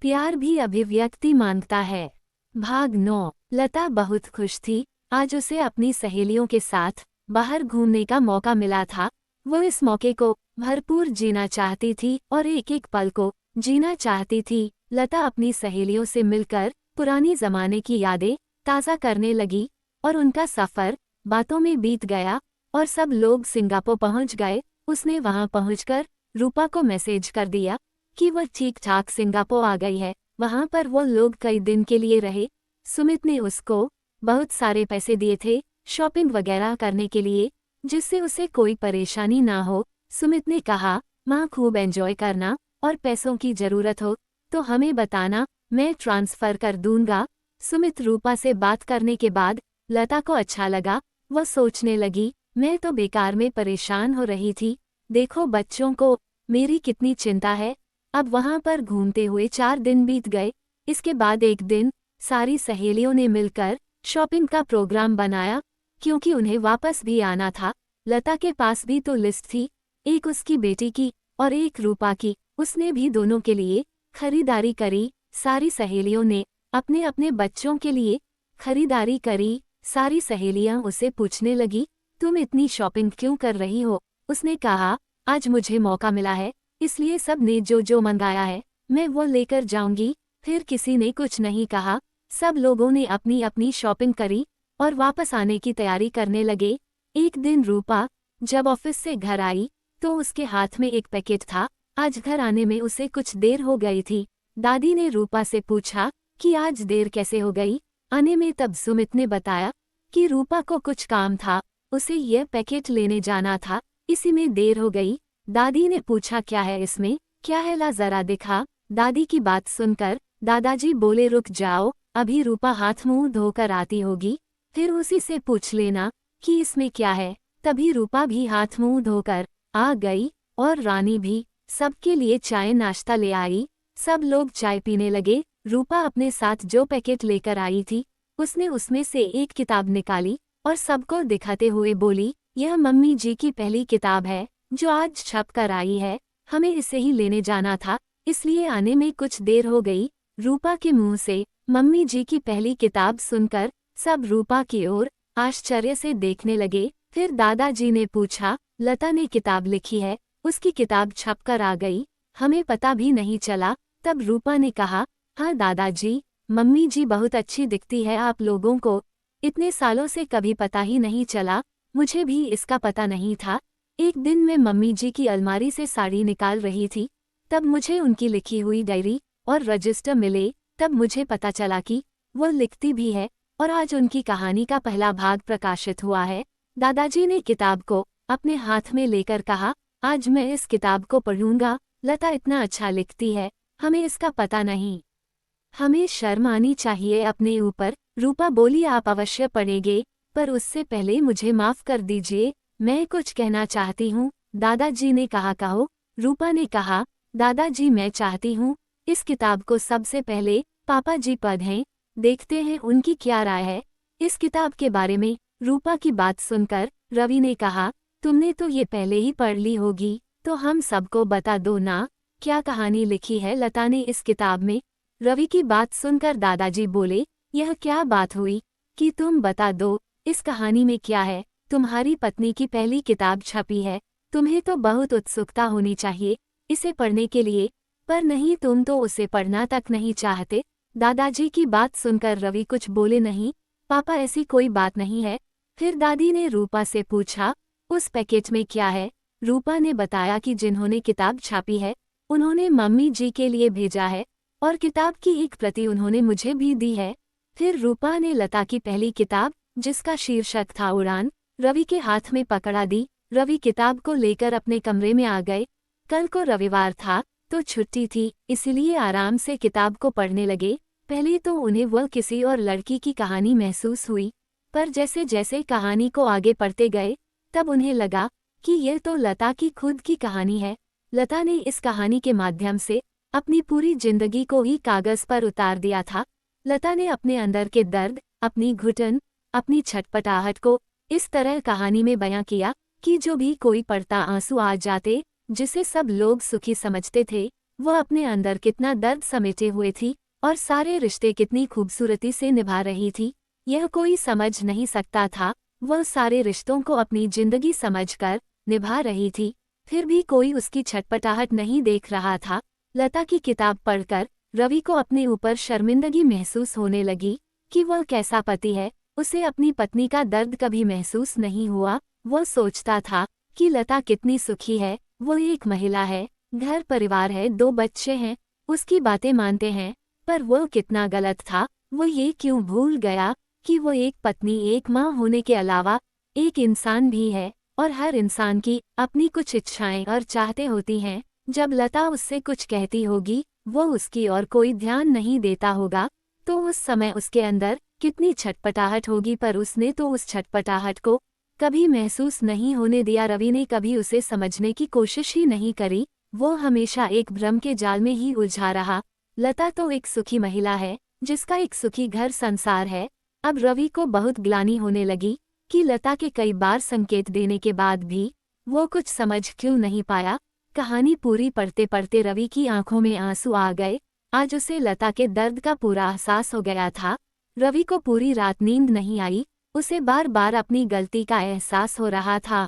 प्यार भी अभिव्यक्ति मांगता है। भाग 9। लता बहुत खुश थी। आज उसे अपनी सहेलियों के साथ बाहर घूमने का मौका मिला था। वो इस मौके को भरपूर जीना चाहती थी और एक एक पल को जीना चाहती थी। लता अपनी सहेलियों से मिलकर पुरानी जमाने की यादें ताज़ा करने लगी और उनका सफ़र बातों में बीत गया और सब लोग सिंगापुर पहुंच गए। उसने वहां पहुंचकर रूपा को मैसेज कर दिया कि वह ठीक ठाक सिंगापुर आ गई है। वहां पर वो लोग कई दिन के लिए रहे। सुमित ने उसको बहुत सारे पैसे दिए थे शॉपिंग वगैरह करने के लिए, जिससे उसे कोई परेशानी ना हो। सुमित ने कहा, माँ खूब एंजॉय करना और पैसों की ज़रूरत हो तो हमें बताना, मैं ट्रांसफ़र कर दूंगा। सुमित रूपा से बात करने के बाद लता को अच्छा लगा। वह सोचने लगी, मैं तो बेकार में परेशान हो रही थी, देखो बच्चों को मेरी कितनी चिंता है। अब वहां पर घूमते हुए 4 दिन बीत गए। इसके बाद एक दिन सारी सहेलियों ने मिलकर शॉपिंग का प्रोग्राम बनाया, क्योंकि उन्हें वापस भी आना था। लता के पास भी तो लिस्ट थी, एक उसकी बेटी की और एक रूपा की। उसने भी दोनों के लिए खरीदारी करी। सारी सहेलियों ने अपने अपने बच्चों के लिए खरीदारी करी। सारी सहेलियां उसे पूछने लगी, तुम इतनी शॉपिंग क्यों कर रही हो? उसने कहा, आज मुझे मौका मिला है, इसलिए सब ने जो जो मंगाया है मैं वो लेकर जाऊंगी। फिर किसी ने कुछ नहीं कहा। सब लोगों ने अपनी अपनी शॉपिंग करी और वापस आने की तैयारी करने लगे। एक दिन रूपा जब ऑफिस से घर आई तो उसके हाथ में एक पैकेट था। आज घर आने में उसे कुछ देर हो गई थी। दादी ने रूपा से पूछा कि आज देर कैसे हो गई आने में। तब सुमित ने बताया कि रूपा को कुछ काम था, उसे यह पैकेट लेने जाना था, इसी में देर हो गई। दादी ने पूछा, क्या है इसमें, क्या है, ला जरा दिखा। दादी की बात सुनकर दादाजी बोले, रुक जाओ, अभी रूपा हाथ मुंह धोकर आती होगी, फिर उसी से पूछ लेना कि इसमें क्या है। तभी रूपा भी हाथ मुंह धोकर आ गई और रानी भी सबके लिए चाय नाश्ता ले आई। सब लोग चाय पीने लगे। रूपा अपने साथ जो पैकेट लेकर आई थी उसने उसमें से एक किताब निकाली और सबको दिखाते हुए बोली, यह मम्मी जी की पहली किताब है जो आज छप कर आई है, हमें इसे ही लेने जाना था, इसलिए आने में कुछ देर हो गई। रूपा के मुंह से मम्मी जी की पहली किताब सुनकर सब रूपा की ओर आश्चर्य से देखने लगे। फिर दादाजी ने पूछा, लता ने किताब लिखी है, उसकी किताब छप कर आ गई, हमें पता भी नहीं चला। तब रूपा ने कहा, हाँ दादाजी, मम्मी जी बहुत अच्छी दिखती है आप लोगों को, इतने सालों से कभी पता ही नहीं चला, मुझे भी इसका पता नहीं था। एक दिन मैं मम्मी जी की अलमारी से साड़ी निकाल रही थी, तब मुझे उनकी लिखी हुई डायरी और रजिस्टर मिले। तब मुझे पता चला कि वो लिखती भी है और आज उनकी कहानी का पहला भाग प्रकाशित हुआ है। दादाजी ने किताब को अपने हाथ में लेकर कहा, आज मैं इस किताब को पढ़ूंगा, लता इतना अच्छा लिखती है, हमें इसका पता नहीं, हमें शर्म आनी चाहिए अपने ऊपर। रूपा बोली, आप अवश्य पढ़ेंगे, पर उससे पहले मुझे माफ कर दीजिए, मैं कुछ कहना चाहती हूँ। दादाजी ने कहा, कहो। रूपा ने कहा, दादाजी मैं चाहती हूँ इस किताब को सबसे पहले पापा जी पढ़ें, देखते हैं उनकी क्या राय है इस किताब के बारे में। रूपा की बात सुनकर रवि ने कहा, तुमने तो ये पहले ही पढ़ ली होगी, तो हम सबको बता दो ना, क्या कहानी लिखी है लता ने इस किताब में। रवि की बात सुनकर दादाजी बोले, यह क्या बात हुई कि तुम बता दो इस कहानी में क्या है, तुम्हारी पत्नी की पहली किताब छपी है, तुम्हें तो बहुत उत्सुकता होनी चाहिए इसे पढ़ने के लिए, पर नहीं, तुम तो उसे पढ़ना तक नहीं चाहते। दादाजी की बात सुनकर रवि कुछ बोले नहीं, पापा ऐसी कोई बात नहीं है। फिर दादी ने रूपा से पूछा, उस पैकेट में क्या है। रूपा ने बताया कि जिन्होंने किताब छापी है उन्होंने मम्मी जी के लिए भेजा है और किताब की एक प्रति उन्होंने मुझे भी दी है। फिर रूपा ने लता की पहली किताब, जिसका शीर्षक था उड़ान, रवि के हाथ में पकड़ा दी। रवि किताब को लेकर अपने कमरे में आ गए। कल को रविवार था तो छुट्टी थी, इसलिए आराम से किताब को पढ़ने लगे। पहले तो उन्हें वह किसी और लड़की की कहानी महसूस हुई, पर जैसे जैसे कहानी को आगे पढ़ते गए तब उन्हें लगा कि यह तो लता की खुद की कहानी है। लता ने इस कहानी के माध्यम से अपनी पूरी जिंदगी को ही कागज पर उतार दिया था। लता ने अपने अंदर के दर्द, अपनी घुटन, अपनी छटपटाहट को इस तरह कहानी में बयां किया कि जो भी कोई पढ़ता आंसू आ जाते। जिसे सब लोग सुखी समझते थे वो अपने अंदर कितना दर्द समेटे हुए थी और सारे रिश्ते कितनी खूबसूरती से निभा रही थी, यह कोई समझ नहीं सकता था। वह सारे रिश्तों को अपनी जिंदगी समझकर निभा रही थी, फिर भी कोई उसकी छटपटाहट नहीं देख रहा था। लता की किताब पढ़कर रवि को अपने ऊपर शर्मिंदगी महसूस होने लगी कि वह कैसा पति है, उसे अपनी पत्नी का दर्द कभी महसूस नहीं हुआ। वह सोचता था कि लता कितनी सुखी है, वो एक महिला है, घर परिवार है, 2 बच्चे हैं, उसकी बातें मानते हैं। पर वो कितना गलत था, वो ये क्यों भूल गया कि वो एक पत्नी, एक माँ होने के अलावा एक इंसान भी है और हर इंसान की अपनी कुछ इच्छाएं और चाहते होती हैं। जब लता उससे कुछ कहती होगी, वो उसकी और कोई ध्यान नहीं देता होगा, तो उस समय उसके अंदर कितनी छटपटाहट होगी, पर उसने तो उस छटपटाहट को कभी महसूस नहीं होने दिया। रवि ने कभी उसे समझने की कोशिश ही नहीं करी, वो हमेशा एक भ्रम के जाल में ही उलझा रहा। लता तो एक सुखी महिला है, जिसका एक सुखी घर संसार है। अब रवि को बहुत ग्लानि होने लगी कि लता के कई बार संकेत देने के बाद भी वो कुछ समझ क्यों नहीं पाया। कहानी पूरी पढ़ते पढ़ते रवि की आंखों में आंसू आ गए। आज उसे लता के दर्द का पूरा एहसास हो गया था। रवि को पूरी रात नींद नहीं आई, उसे बार बार अपनी गलती का एहसास हो रहा था।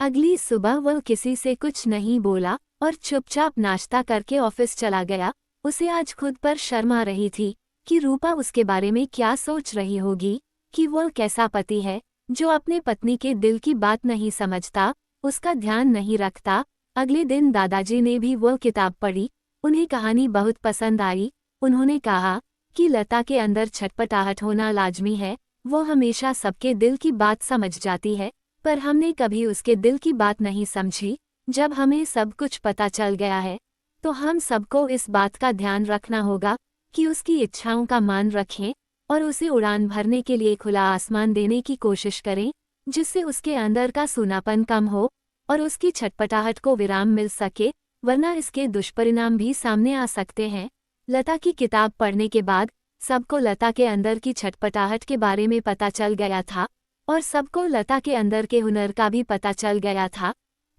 अगली सुबह वह किसी से कुछ नहीं बोला और चुपचाप नाश्ता करके ऑफिस चला गया। उसे आज खुद पर शर्म आ रही थी कि रूपा उसके बारे में क्या सोच रही होगी, कि वह कैसा पति है जो अपने पत्नी के दिल की बात नहीं समझता, उसका ध्यान नहीं रखता। अगले दिन दादाजी ने भी वह किताब पढ़ी, उन्हें कहानी बहुत पसंद आई। उन्होंने कहा कि लता के अंदर छटपटाहट होना लाजमी है, वो हमेशा सबके दिल की बात समझ जाती है, पर हमने कभी उसके दिल की बात नहीं समझी। जब हमें सब कुछ पता चल गया है, तो हम सबको इस बात का ध्यान रखना होगा कि उसकी इच्छाओं का मान रखें और उसे उड़ान भरने के लिए खुला आसमान देने की कोशिश करें, जिससे उसके अंदर का सूनापन कम हो और उसकी छटपटाहट को विराम मिल सके, वरना इसके दुष्परिणाम भी सामने आ सकते हैं। लता की किताब पढ़ने के बाद सबको लता के अंदर की छटपटाहट के बारे में पता चल गया था और सबको लता के अंदर के हुनर का भी पता चल गया था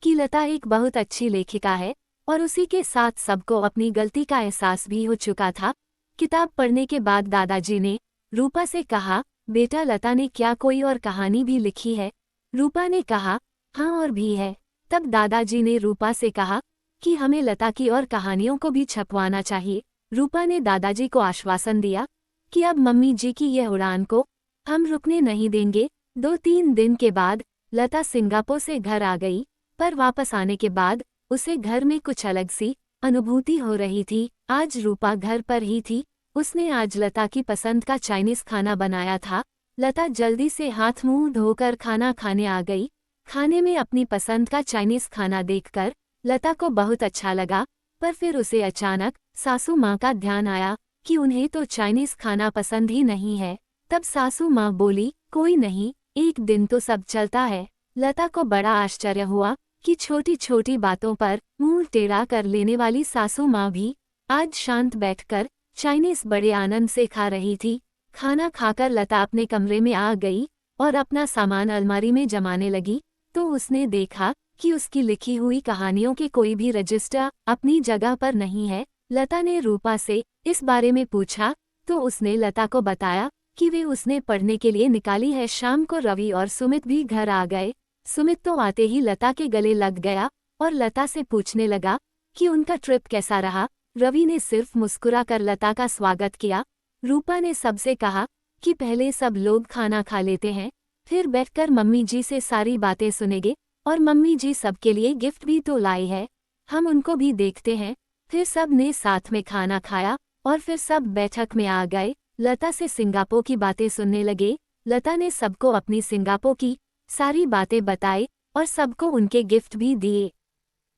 कि लता एक बहुत अच्छी लेखिका है, और उसी के साथ सबको अपनी गलती का एहसास भी हो चुका था। किताब पढ़ने के बाद दादाजी ने रूपा से कहा, बेटा लता ने क्या कोई और कहानी भी लिखी है? रूपा ने कहा, हाँ और भी है। तब दादाजी ने रूपा से कहा कि हमें लता की और कहानियों को भी छपवाना चाहिए। रूपा ने दादाजी को आश्वासन दिया कि अब मम्मी जी की यह उड़ान को हम रुकने नहीं देंगे। 2-3 दिन के बाद लता सिंगापुर से घर आ गई, पर वापस आने के बाद उसे घर में कुछ अलग सी अनुभूति हो रही थी। आज रूपा घर पर ही थी, उसने आज लता की पसंद का चाइनीज खाना बनाया था। लता जल्दी से हाथ मुंह धोकर खाना खाने आ गई। खाने में अपनी पसंद का चाइनीज खाना देखकर लता को बहुत अच्छा लगा, पर फिर उसे अचानक सासू माँ का ध्यान आया कि उन्हें तो चाइनीज खाना पसंद ही नहीं है। तब सासू माँ बोली, कोई नहीं, एक दिन तो सब चलता है। लता को बड़ा आश्चर्य हुआ कि छोटी छोटी बातों पर मुंह टेढ़ा कर लेने वाली सासू माँ भी आज शांत बैठकर चाइनीज बड़े आनंद से खा रही थी। खाना खाकर लता अपने कमरे में आ गई और अपना सामान अलमारी में जमाने लगी, तो उसने देखा कि उसकी लिखी हुई कहानियों के कोई भी रजिस्टर अपनी जगह पर नहीं है। लता ने रूपा से इस बारे में पूछा, तो उसने लता को बताया कि वे उसने पढ़ने के लिए निकाली है। शाम को रवि और सुमित भी घर आ गए। सुमित तो आते ही लता के गले लग गया और लता से पूछने लगा कि उनका ट्रिप कैसा रहा। रवि ने सिर्फ मुस्कुराकर लता का स्वागत किया। रूपा ने सबसे कहा कि पहले सब लोग खाना खा लेते हैं, फिर बैठकर मम्मी जी से सारी बातें सुनेंगे, और मम्मी जी सबके लिए गिफ्ट भी तो लाई है, हम उनको भी देखते हैं। फिर सब ने साथ में खाना खाया और फिर सब बैठक में आ गए। लता से सिंगापुर की बातें सुनने लगे। लता ने सबको अपनी सिंगापुर की सारी बातें बताई और सबको उनके गिफ्ट भी दिए,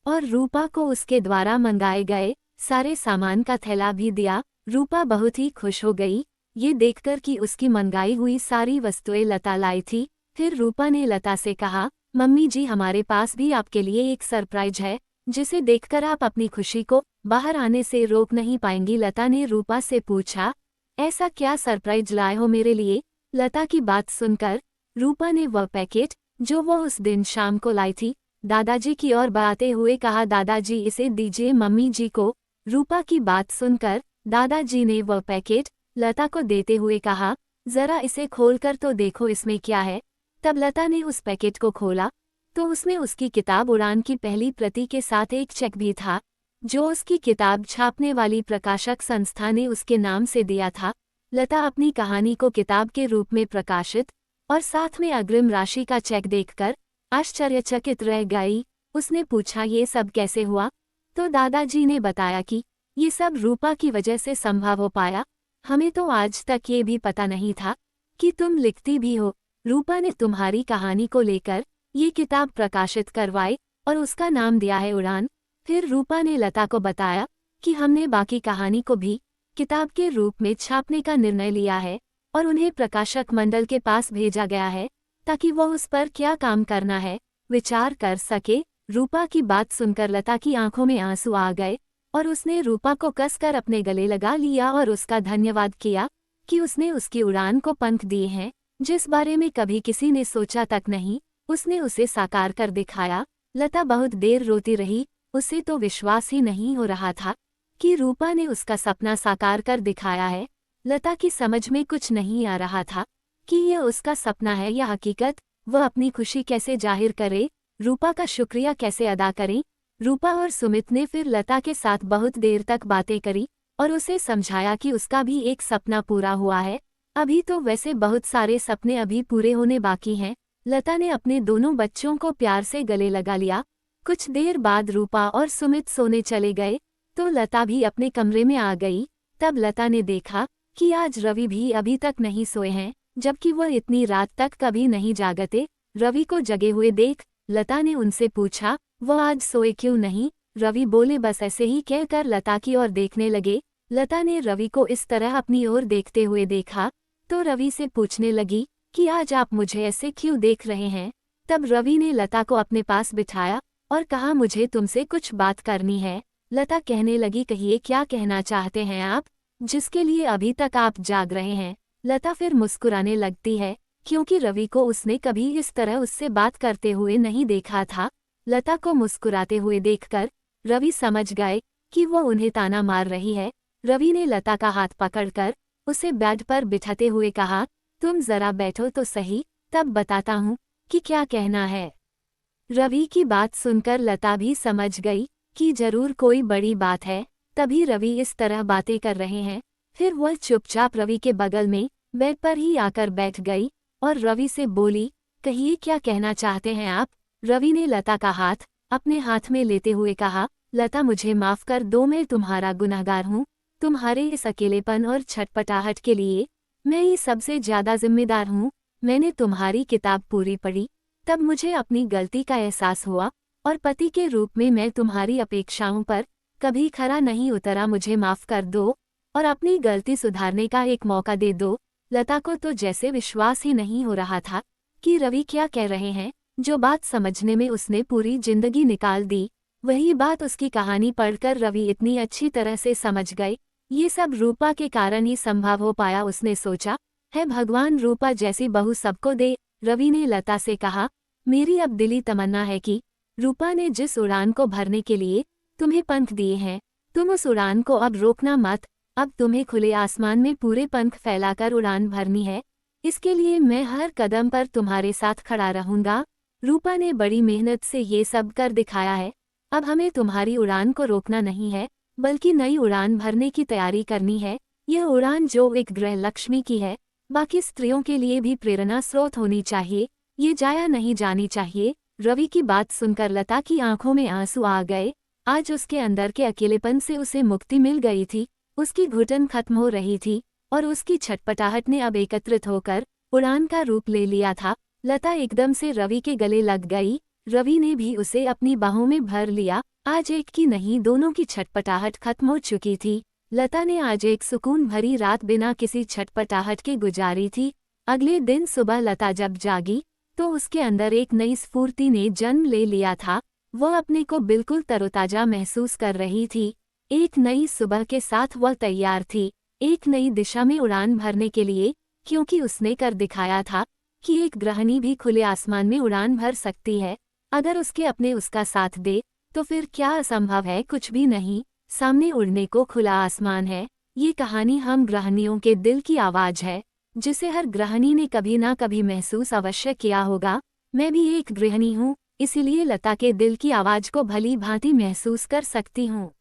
और रूपा को उसके द्वारा मंगाए गए सारे सामान का थैला भी दिया। रूपा बहुत ही खुश हो गई ये देखकर कि उसकी मंगाई हुई सारी वस्तुएं लता लाई थी। फिर रूपा ने लता से कहा, मम्मी जी हमारे पास भी आपके लिए एक सरप्राइज है, जिसे देखकर आप अपनी खुशी को बाहर आने से रोक नहीं पाएंगी। लता ने रूपा से पूछा, ऐसा क्या सरप्राइज लाए हो मेरे लिए? लता की बात सुनकर रूपा ने वह पैकेट जो वो उस दिन शाम को लाई थी दादाजी की ओर बढ़ाते हुए कहा, दादाजी इसे दीजिए मम्मी जी को। रूपा की बात सुनकर दादाजी ने वह पैकेट लता को देते हुए कहा, जरा इसे खोलकर तो देखो इसमें क्या है। तब लता ने उस पैकेट को खोला तो उसमें उसकी किताब उड़ान की पहली प्रति के साथ एक चेक भी था, जो उसकी किताब छापने वाली प्रकाशक संस्था ने उसके नाम से दिया था। लता अपनी कहानी को किताब के रूप में प्रकाशित और साथ में अग्रिम राशि का चेक देखकर आश्चर्यचकित रह गई। उसने पूछा, ये सब कैसे हुआ? तो दादाजी ने बताया कि ये सब रूपा की वजह से संभव हो पाया। हमें तो आज तक ये भी पता नहीं था कि तुम लिखती भी हो। रूपा ने तुम्हारी कहानी को लेकर ये किताब प्रकाशित करवाई और उसका नाम दिया है उड़ान। फिर रूपा ने लता को बताया कि हमने बाकी कहानी को भी किताब के रूप में छापने का निर्णय लिया है और उन्हें प्रकाशक मंडल के पास भेजा गया है ताकि वह उस पर क्या काम करना है विचार कर सके। रूपा की बात सुनकर लता की आंखों में आंसू आ गए और उसने रूपा को कसकर अपने गले लगा लिया और उसका धन्यवाद किया कि उसने उसकी उड़ान को पंख दिए हैं, जिस बारे में कभी किसी ने सोचा तक नहीं। उसने उसे साकार कर दिखाया। लता बहुत देर रोती रही। उसे तो विश्वास ही नहीं हो रहा था कि रूपा ने उसका सपना साकार कर दिखाया है। लता की समझ में कुछ नहीं आ रहा था कि यह उसका सपना है या हकीकत। वह अपनी खुशी कैसे जाहिर करे, रूपा का शुक्रिया कैसे अदा करें। रूपा और सुमित ने फिर लता के साथ बहुत देर तक बातें करी और उसे समझाया कि उसका भी एक सपना पूरा हुआ है। अभी तो वैसे बहुत सारे सपने अभी पूरे होने बाकी हैं। लता ने अपने दोनों बच्चों को प्यार से गले लगा लिया। कुछ देर बाद रूपा और सुमित सोने चले गए तो लता भी अपने कमरे में आ गई। तब लता ने देखा कि आज रवि भी अभी तक नहीं सोए हैं, जबकि वह इतनी रात तक कभी नहीं जागते। रवि को जगे हुए देख लता ने उनसे पूछा, वह आज सोए क्यों नहीं? रवि बोले, बस ऐसे ही कहकर लता की ओर देखने लगे। लता ने रवि को इस तरह अपनी ओर देखते हुए देखा तो रवि से पूछने लगी कि आज आप मुझे ऐसे क्यों देख रहे हैं? तब रवि ने लता को अपने पास बिठाया और कहा, मुझे तुमसे कुछ बात करनी है। लता कहने लगी, कहिए क्या कहना चाहते हैं आप, जिसके लिए अभी तक आप जाग रहे हैं? लता फिर मुस्कुराने लगती है क्योंकि रवि को उसने कभी इस तरह उससे बात करते हुए नहीं देखा था। लता को मुस्कुराते हुए देखकर रवि समझ गए कि वो उन्हें ताना मार रही है। रवि ने लता का हाथ पकड़कर उसे बेड पर बिठाते हुए कहा, तुम जरा बैठो तो सही, तब बताता हूँ कि क्या कहना है। रवि की बात सुनकर लता भी समझ गई कि जरूर कोई बड़ी बात है, तभी रवि इस तरह बातें कर रहे हैं। फिर वह चुपचाप रवि के बगल में बेड पर ही आकर बैठ गई और रवि से बोली, कहिए क्या कहना चाहते हैं आप? रवि ने लता का हाथ अपने हाथ में लेते हुए कहा, लता मुझे माफ कर दो, मैं तुम्हारा गुनहगार हूँ। तुम्हारे इस अकेलेपन और छटपटाहट के लिए मैं ही सबसे ज्यादा जिम्मेदार हूँ। मैंने तुम्हारी किताब पूरी पढ़ी, तब मुझे अपनी गलती का एहसास हुआ और पति के रूप में मैं तुम्हारी अपेक्षाओं पर कभी खरा नहीं उतरा। मुझे माफ कर दो और अपनी गलती सुधारने का एक मौका दे दो। लता को तो जैसे विश्वास ही नहीं हो रहा था कि रवि क्या कह रहे हैं। जो बात समझने में उसने पूरी जिंदगी निकाल दी, वही बात उसकी कहानी पढ़कर रवि इतनी अच्छी तरह से समझ गए। ये सब रूपा के कारण ही संभव हो पाया। उसने सोचा, है भगवान रूपा जैसी बहू सबको दे। रवि ने लता से कहा, मेरी अब दिली तमन्ना है कि रूपा ने जिस उड़ान को भरने के लिए तुम्हें पंख दिए हैं, तुम उस उड़ान को अब रोकना मत। अब तुम्हें खुले आसमान में पूरे पंख फैलाकर उड़ान भरनी है। इसके लिए मैं हर कदम पर तुम्हारे साथ खड़ा रहूंगा। रूपा ने बड़ी मेहनत से ये सब कर दिखाया है। अब हमें तुम्हारी उड़ान को रोकना नहीं है, बल्कि नई उड़ान भरने की तैयारी करनी है। यह उड़ान जो एक गृह लक्ष्मी की है, बाकी स्त्रियों के लिए भी प्रेरणा स्रोत होनी चाहिए। ये जाया नहीं जानी चाहिए। रवि की बात सुनकर लता की आंखों में आंसू आ गए। आज उसके अंदर के अकेलेपन से उसे मुक्ति मिल गई थी। उसकी घुटन खत्म हो रही थी और उसकी छटपटाहट ने अब एकत्रित होकर उड़ान का रूप ले लिया था। लता एकदम से रवि के गले लग गई। रवि ने भी उसे अपनी बाहों में भर लिया। आज एक की नहीं, दोनों की छटपटाहट खत्म हो चुकी थी। लता ने आज एक सुकून भरी रात बिना किसी छटपटाहट के गुजारी थी। अगले दिन सुबह लता जब जागी तो उसके अंदर एक नई स्फूर्ति ने जन्म ले लिया था। वह अपने को बिल्कुल तरोताजा महसूस कर रही थी। एक नई सुबह के साथ वह तैयार थी, एक नई दिशा में उड़ान भरने के लिए, क्योंकि उसने कर दिखाया था कि एक गृहिणी भी खुले आसमान में उड़ान भर सकती है। अगर उसके अपने उसका साथ दे तो फिर क्या असंभव है? कुछ भी नहीं। सामने उड़ने को खुला आसमान है। ये कहानी हम गृहिणियों के दिल की आवाज़ है, जिसे हर गृहिणी ने कभी ना कभी महसूस अवश्य किया होगा। मैं भी एक गृहिणी हूँ, इसीलिए लता के दिल की आवाज़ को भली भांति महसूस कर सकती हूँ।